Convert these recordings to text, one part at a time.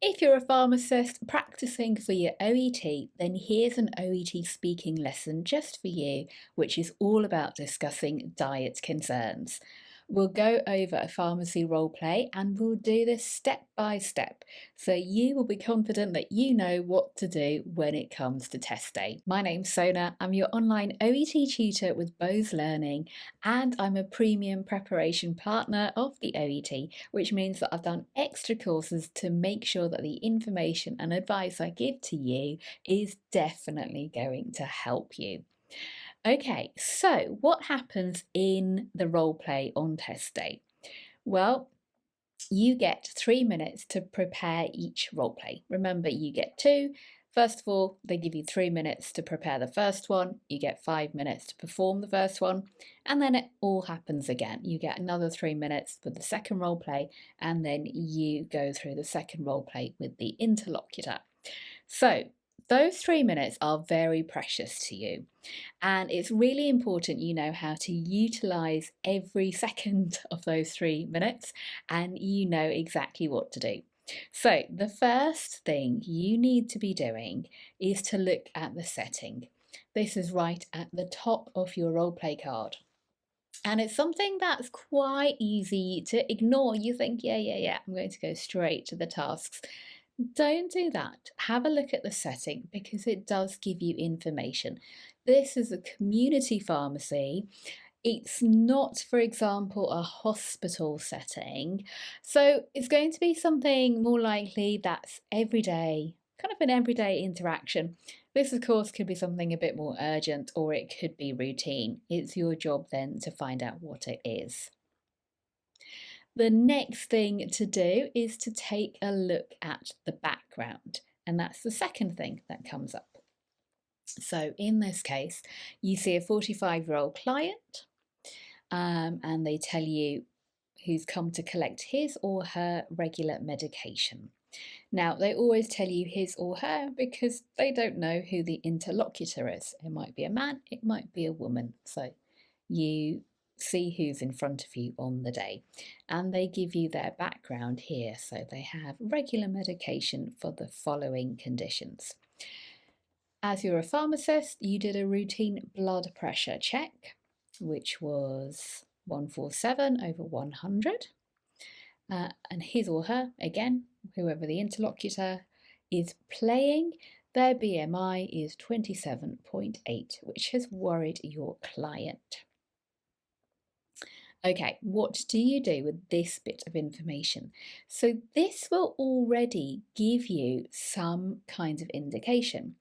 If you're a pharmacist practicing for your OET, then here's an OET speaking lesson just for you, which is all about discussing diet concerns. We'll go over a pharmacy role play and we'll do this step by step, so you will be confident that you know what to do when it comes to test day. My name's Sona, I'm your online OET tutor with Bose Learning, and I'm a premium preparation partner of the OET, which means that I've done extra courses to make sure that the information and advice I give to you is definitely going to help you. Okay, so what happens in the role play on test day? Well, you get 3 minutes to prepare each role play. Remember, you get two. First of all, they give you 3 minutes to prepare the first one. You get 5 minutes to perform the first one. And then it all happens again. You get another 3 minutes for the second role play. And then you go through the second role play with the interlocutor. So those 3 minutes are very precious to you. And it's really important you know how to utilize every second of those 3 minutes and you know exactly what to do. So the first thing you need to be doing is to look at the setting. This is right at the top of your role play card. And it's something that's quite easy to ignore. You think, yeah, I'm going to go straight to the tasks. Don't do that. Have a look at the setting because it does give you information. This is a community pharmacy. It's not, for example, a hospital setting. So it's going to be something more likely that's everyday, kind of an everyday interaction. This, of course, could be something a bit more urgent or it could be routine. It's your job then to find out what it is. The next thing to do is to take a look at the background, and that's the second thing that comes up. So in this case, you see a 45-year-old client, and they tell you who's come to collect his or her regular medication. Now, they always tell you his or her because they don't know who the interlocutor is. It might be a man, it might be a woman. So you see who's in front of you on the day, and they give you their background here. So they have regular medication for the following conditions. As you're a pharmacist, you did a routine blood pressure check, which was 147/100. And his or her, again, whoever the interlocutor is playing, their BMI is 27.8, which has worried your client. Okay, what do you do with this bit of information? So this will already give you some kind of indication.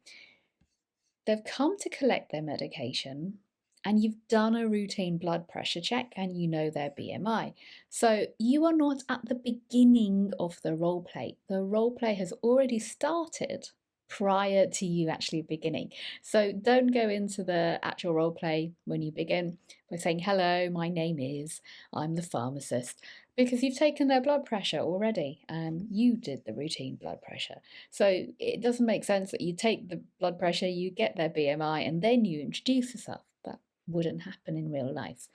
They've come to collect their medication and you've done a routine blood pressure check and you know their BMI. So you are not at the beginning of the role play. The role play has already started prior to you actually beginning. So don't go into the actual role play when you begin by saying, hello, my name is, I'm the pharmacist, because you've taken their blood pressure already. You did the routine blood pressure. So it doesn't make sense that you take the blood pressure, you get their BMI, and then you introduce yourself. That wouldn't happen in real life.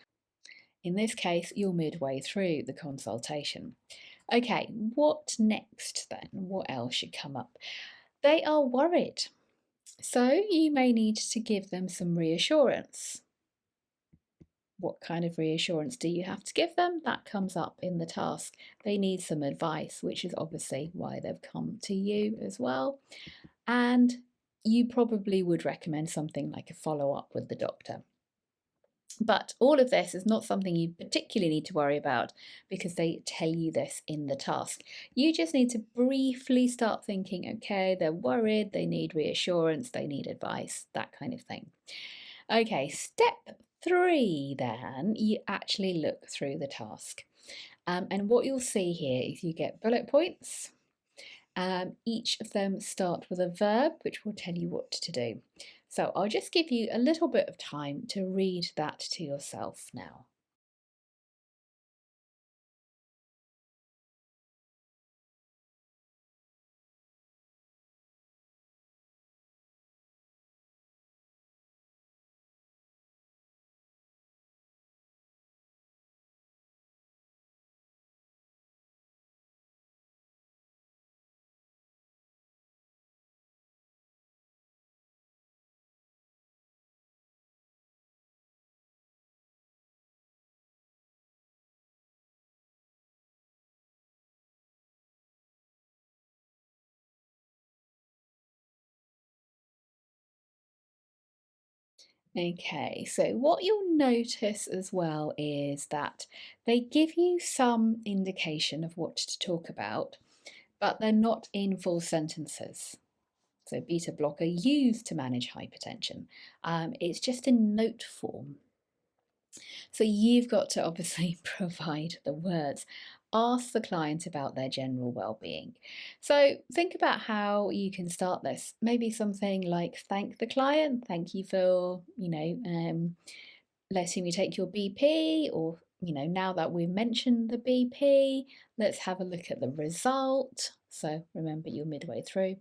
In this case, you're midway through the consultation. Okay, what next then? What else should come up? They are worried. So you may need to give them some reassurance. What kind of reassurance do you have to give them? That comes up in the task. They need some advice, which is obviously why they've come to you as well. And you probably would recommend something like a follow-up with the doctor. But all of this is not something you particularly need to worry about because they tell you this in the task. You just need to briefly start thinking, okay, they're worried, they need reassurance, they need advice, that kind of thing. Okay, step 3 then, you actually look through the task. And what you'll see here is you get bullet points. Each of them start with a verb, which will tell you what to do. So I'll just give you a little bit of time to read that to yourself now. Okay, so what you'll notice as well is that they give you some indication of what to talk about, but they're not in full sentences. So beta blocker used to manage hypertension. It's just in note form. So you've got to obviously provide the words. Ask the client about their general well-being. So think about how you can start this. Maybe something like thank the client, thank you for, letting me take your BP, or now that we've mentioned the BP, let's have a look at the result. So remember, you're midway through.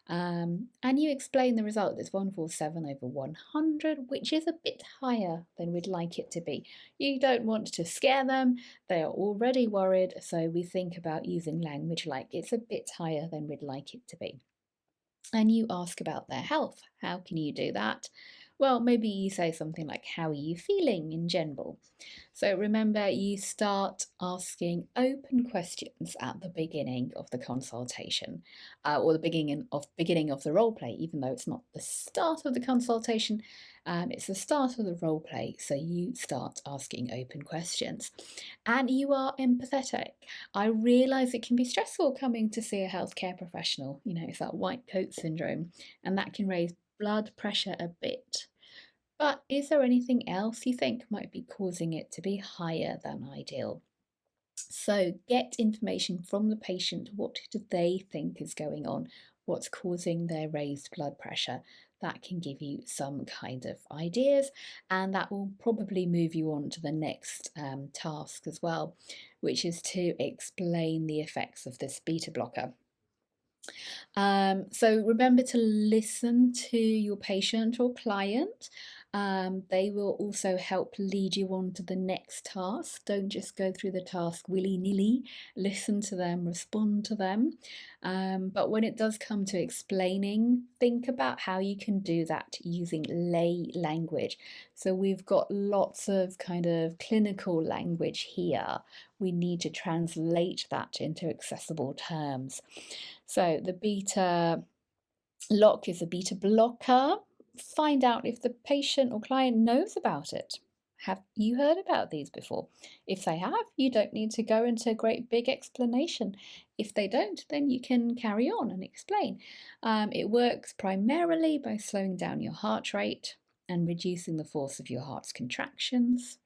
And you explain the result. It's 147 over 100, which is a bit higher than we'd like it to be. You don't want to scare them. They are already worried. So we think about using language like it's a bit higher than we'd like it to be. And you ask about their health. How can you do that? Well, maybe you say something like, how are you feeling in general? So remember, you start asking open questions at the beginning of the consultation, or the beginning of the role play, even though it's not the start of the consultation, it's the start of the role play. So you start asking open questions, and you are empathetic. I realise it can be stressful coming to see a healthcare professional. It's that white coat syndrome, and that can raise blood pressure a bit. But is there anything else you think might be causing it to be higher than ideal? So get information from the patient. What do they think is going on? What's causing their raised blood pressure? That can give you some kind of ideas, and that will probably move you on to the next task as well, which is to explain the effects of this beta blocker. So remember to listen to your patient or client. They will also help lead you on to the next task. Don't just go through the task willy-nilly. Listen to them, respond to them. But when it does come to explaining, think about how you can do that using lay language. So we've got lots of kind of clinical language here. We need to translate that into accessible terms. So the beta lock is a beta blocker. Find out if the patient or client knows about it. Have you heard about these before? If they have, you don't need to go into a great big explanation. If they don't, then you can carry on and explain. It works primarily by slowing down your heart rate and reducing the force of your heart's contractions.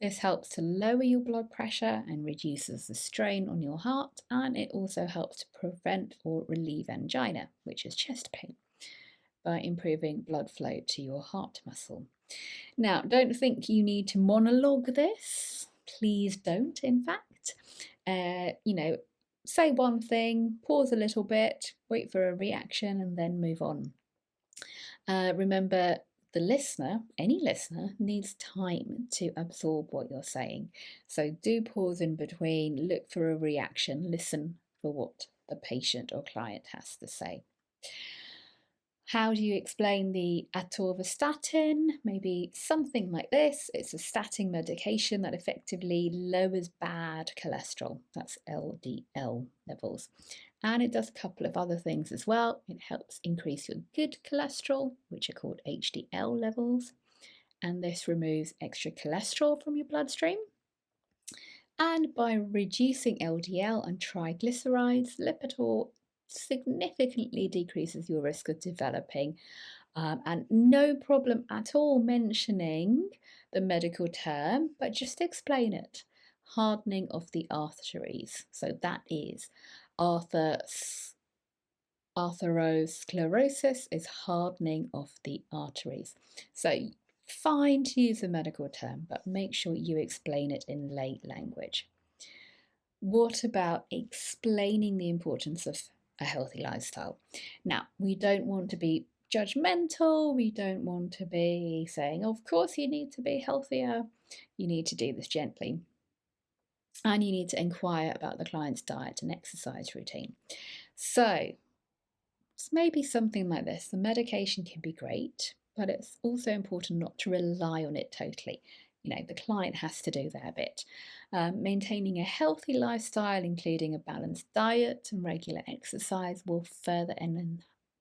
This helps to lower your blood pressure and reduces the strain on your heart, and it also helps to prevent or relieve angina, which is chest pain, by improving blood flow to your heart muscle. Now, don't think you need to monologue this. Please don't, in fact. Say one thing, pause a little bit, wait for a reaction, and then move on. Remember, the listener, any listener, needs time to absorb what you're saying. So do pause in between, look for a reaction, listen for what the patient or client has to say. How do you explain the atorvastatin? Maybe something like this. It's a statin medication that effectively lowers bad cholesterol. That's LDL levels. And it does a couple of other things as well. It helps increase your good cholesterol, which are called HDL levels. And this removes extra cholesterol from your bloodstream. And by reducing LDL and triglycerides, Lipitor significantly decreases your risk of developing, and no problem at all mentioning the medical term, but just explain it. Hardening of the arteries. So that is atherosclerosis is hardening of the arteries. So fine to use a medical term, but make sure you explain it in lay language. What about explaining the importance of a healthy lifestyle? Now, we don't want to be judgmental. We don't want to be saying, of course, you need to be healthier. You need to do this gently. And you need to inquire about the client's diet and exercise routine. So it's maybe something like this. The medication can be great, but it's also important not to rely on it totally. The client has to do their bit. Maintaining a healthy lifestyle, including a balanced diet and regular exercise, will further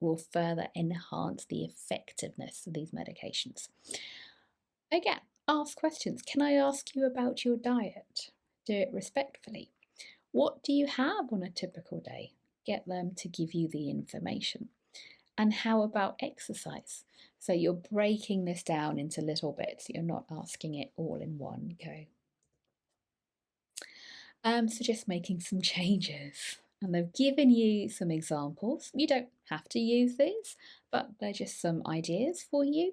will further enhance the effectiveness of these medications. Again, ask questions. Can I ask you about your diet? Do it respectfully. What do you have on a typical day? Get them to give you the information. And how about exercise? So you're breaking this down into little bits. You're not asking it all in one go. So just making some changes. And they've given you some examples. You don't have to use these, but they're just some ideas for you.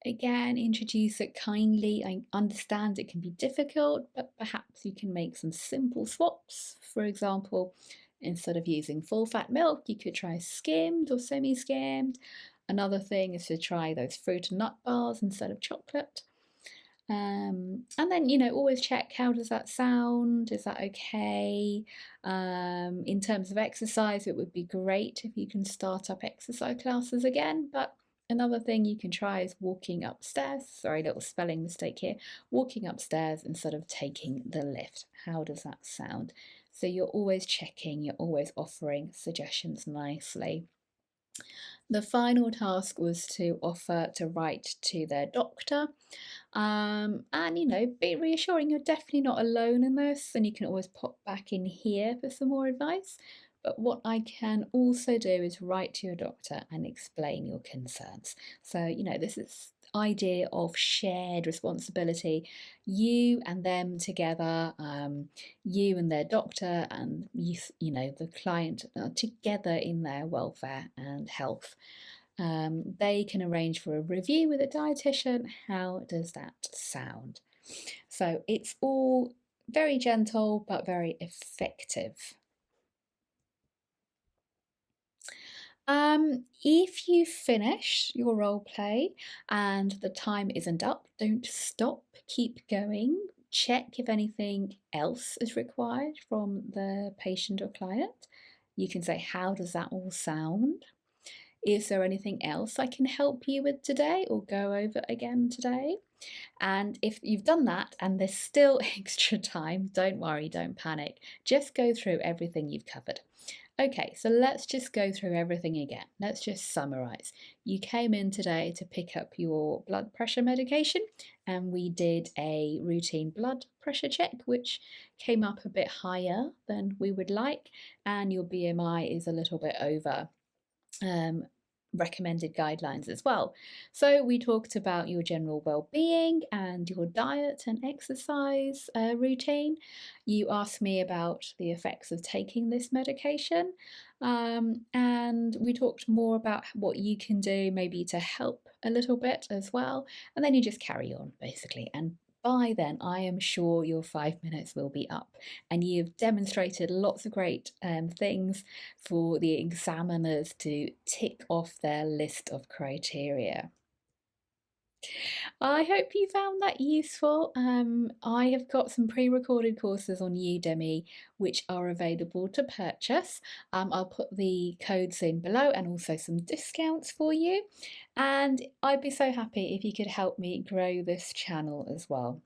Again, introduce it kindly. I understand it can be difficult, but perhaps you can make some simple swaps. For example, instead of using full fat milk, you could try skimmed or semi-skimmed. Another thing is to try those fruit and nut bars instead of chocolate. And then, always check, how does that sound? Is that okay? In terms of exercise, it would be great if you can start up exercise classes again. But another thing you can try is walking upstairs. Sorry, little spelling mistake here. Walking upstairs instead of taking the lift. How does that sound? So you're always checking, you're always offering suggestions nicely. The final task was to offer to write to their doctor. And be reassuring you're definitely not alone in this, and you can always pop back in here for some more advice. But what I can also do is write to your doctor and explain your concerns. So, this is idea of shared responsibility, you and them together, you and their doctor, and the client together in their welfare and health. They can arrange for a review with a dietitian. How does that sound? So it's all very gentle but very effective. If you finish your role play and the time isn't up, don't stop, keep going. Check if anything else is required from the patient or client. You can say, how does that all sound? Is there anything else I can help you with today or go over again today? And if you've done that and there's still extra time, don't worry, don't panic. Just go through everything you've covered. Okay, so let's just go through everything again. Let's just summarize. You came in today to pick up your blood pressure medication, and we did a routine blood pressure check, which came up a bit higher than we would like, and your BMI is a little bit over recommended guidelines as well. So we talked about your general well-being and your diet and exercise routine. You asked me about the effects of taking this medication, and we talked more about what you can do maybe to help a little bit as well, and then you just carry on basically. And by then, I am sure your 5 minutes will be up, and you've demonstrated lots of great things for the examiners to tick off their list of criteria. I hope you found that useful. I have got some pre-recorded courses on Udemy which are available to purchase. I'll put the codes in below and also some discounts for you. And I'd be so happy if you could help me grow this channel as well.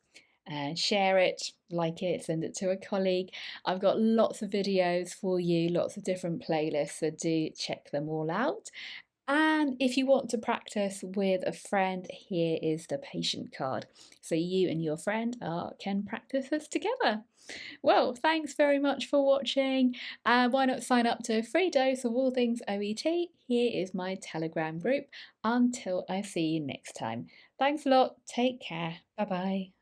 Share it, like it, send it to a colleague. I've got lots of videos for you, lots of different playlists, so do check them all out. And if you want to practice with a friend, here is the patient card. So you and your friend can practice this together. Well, thanks very much for watching. Why not sign up to a free dose of all things OET? Here is my Telegram group. Until I see you next time. Thanks a lot. Take care. Bye-bye.